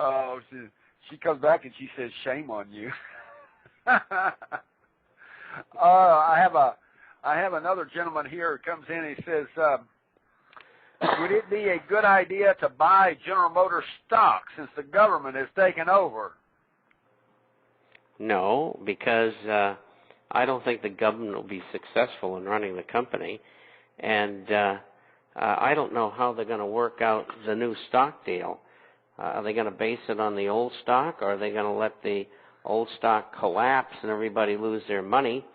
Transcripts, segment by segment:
Oh, she comes back and she says, "Shame on you." I have another gentleman here who comes in and he says, would it be a good idea to buy General Motors stock since the government has taken over? No, because I don't think the government will be successful in running the company, and I don't know how they're going to work out the new stock deal. Are they going to base it on the old stock, or are they going to let the old stock collapse and everybody lose their money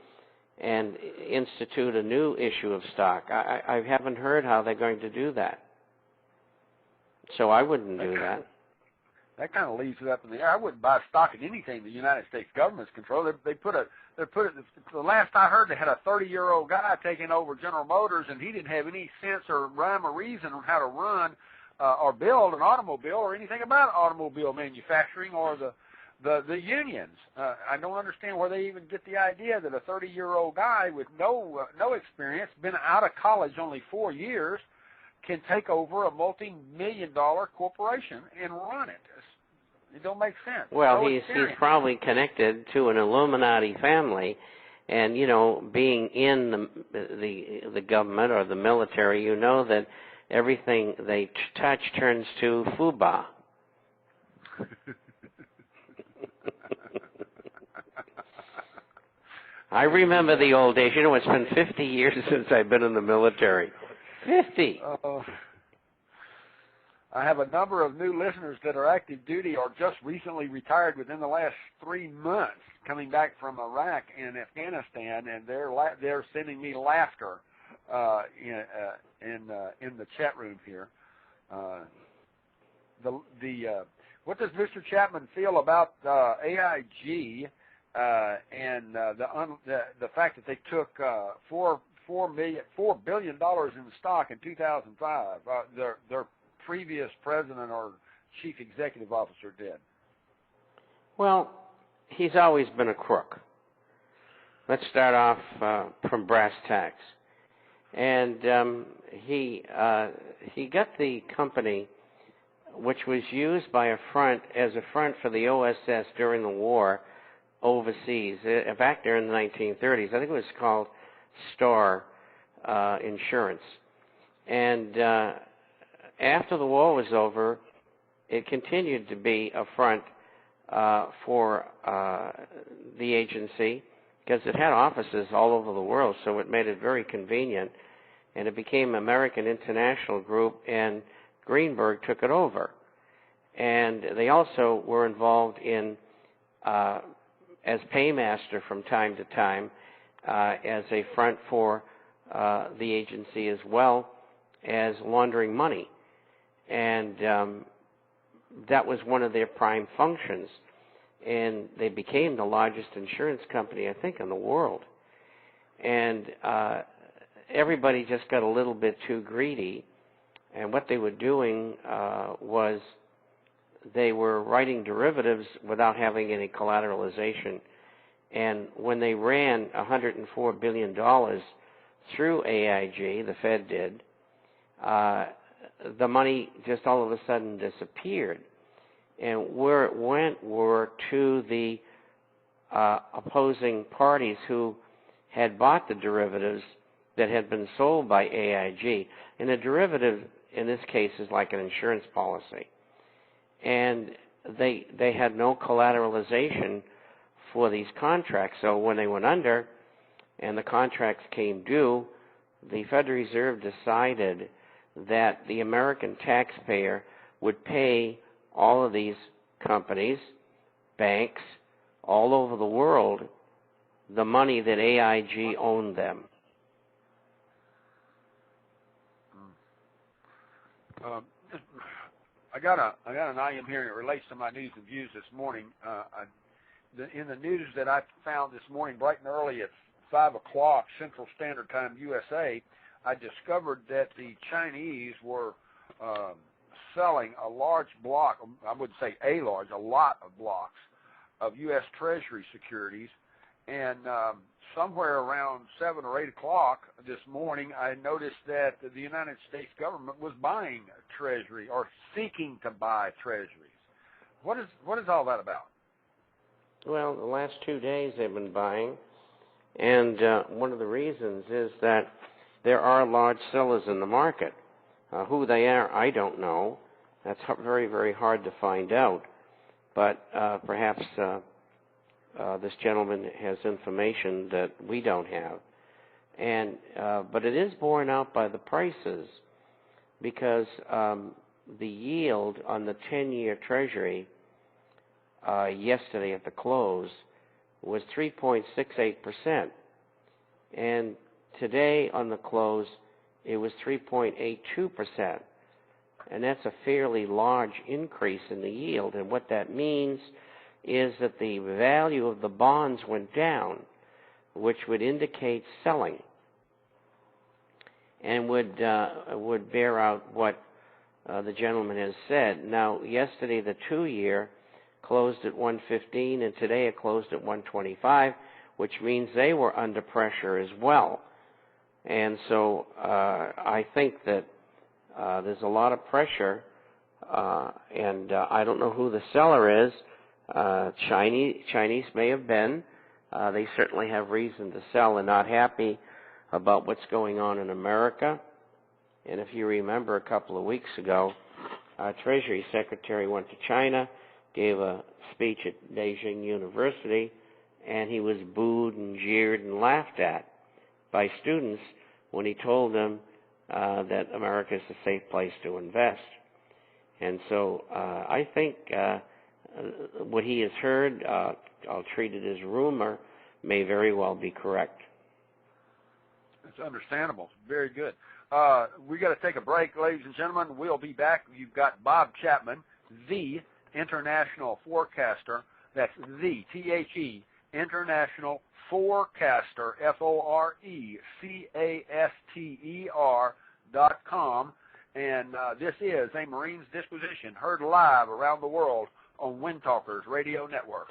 and institute a new issue of stock? I haven't heard how they're going to do that. So I wouldn't do that. That kind of leaves it up in the air. I wouldn't buy stock in anything the United States government's control. They put it. The last I heard, they had a 30-year-old guy taking over General Motors, and he didn't have any sense or rhyme or reason on how to run or build an automobile or anything about automobile manufacturing or the unions. I don't understand where they even get the idea that a 30-year-old guy with no experience, been out of college only 4 years, can take over a multi-million-dollar corporation and run it. It don't make sense. Well, he's probably connected to an Illuminati family, and you know, being in the government or the military, you know that everything they touch turns to FUBA. I remember the old days. You know, it's been 50 years since I've been in the military. 50. I have a number of new listeners that are active duty or just recently retired within the last 3 months, coming back from Iraq and Afghanistan, and they're sending me laughter in the chat room here. What does Mr. Chapman feel about AIG and the fact that they took $4 billion in stock in 2005? Their previous president or chief executive officer did. Well, he's always been a crook. Let's start off from brass tacks. And he got the company, which was used by as a front for the OSS during the war overseas, back there in the 1930s. I think it was called Star Insurance. And after the war was over, it continued to be a front for the agency because it had offices all over the world, so it made it very convenient. And it became American International Group, and Greenberg took it over. And they also were involved in, as paymaster from time to time, as a front for the agency as well as laundering money. And that was one of their prime functions. And they became the largest insurance company, I think, in the world. And everybody just got a little bit too greedy. And what they were doing was they were writing derivatives without having any collateralization. And when they ran $104 billion through AIG, the Fed did, the money just all of a sudden disappeared. And where it went were to the opposing parties who had bought the derivatives that had been sold by AIG. And a derivative, in this case, is like an insurance policy. And they had no collateralization for these contracts. So when they went under and the contracts came due, the Federal Reserve decided that the American taxpayer would pay all of these companies, banks, all over the world, the money that AIG owned them. I got an item here, and it relates to my news and views this morning. In the news that I found this morning, bright and early at 5 o'clock Central Standard Time, USA, I discovered that the Chinese were selling a large block, I wouldn't say a large, a lot of blocks of U.S. Treasury securities. And somewhere around 7 or 8 o'clock this morning, I noticed that the United States government was buying Treasury or seeking to buy Treasuries. What is all that about? Well, the last 2 days they've been buying, and one of the reasons is that there are large sellers in the market. Who they are, I don't know. That's very, very hard to find out. But perhaps this gentleman has information that we don't have. And but it is borne out by the prices, because the yield on the 10-year Treasury yesterday at the close was 3.68%. And today on the close, it was 3.82%. And that's a fairly large increase in the yield. And what that means is that the value of the bonds went down, which would indicate selling, and would bear out what the gentleman has said. Now, yesterday the 2-year closed at 115, and today it closed at 125, which means they were under pressure as well. And so I think that there's a lot of pressure, and I don't know who the seller is. Chinese may have been. They certainly have reason to sell and not happy about what's going on in America. And if you remember, a couple of weeks ago, our Treasury Secretary went to China, gave a speech at Beijing University, and he was booed and jeered and laughed at by students when he told them that America is a safe place to invest. And so I think what he has heard, I'll treat it as rumor, may very well be correct. It's understandable. Very good. We got to take a break, ladies and gentlemen. We'll be back. You've got Bob Chapman, the international forecaster. That's the, T-H-E, international forecaster, FORECASTER.com. And this is a Marines Disquisition, heard live around the world on Wind Talkers Radio Network.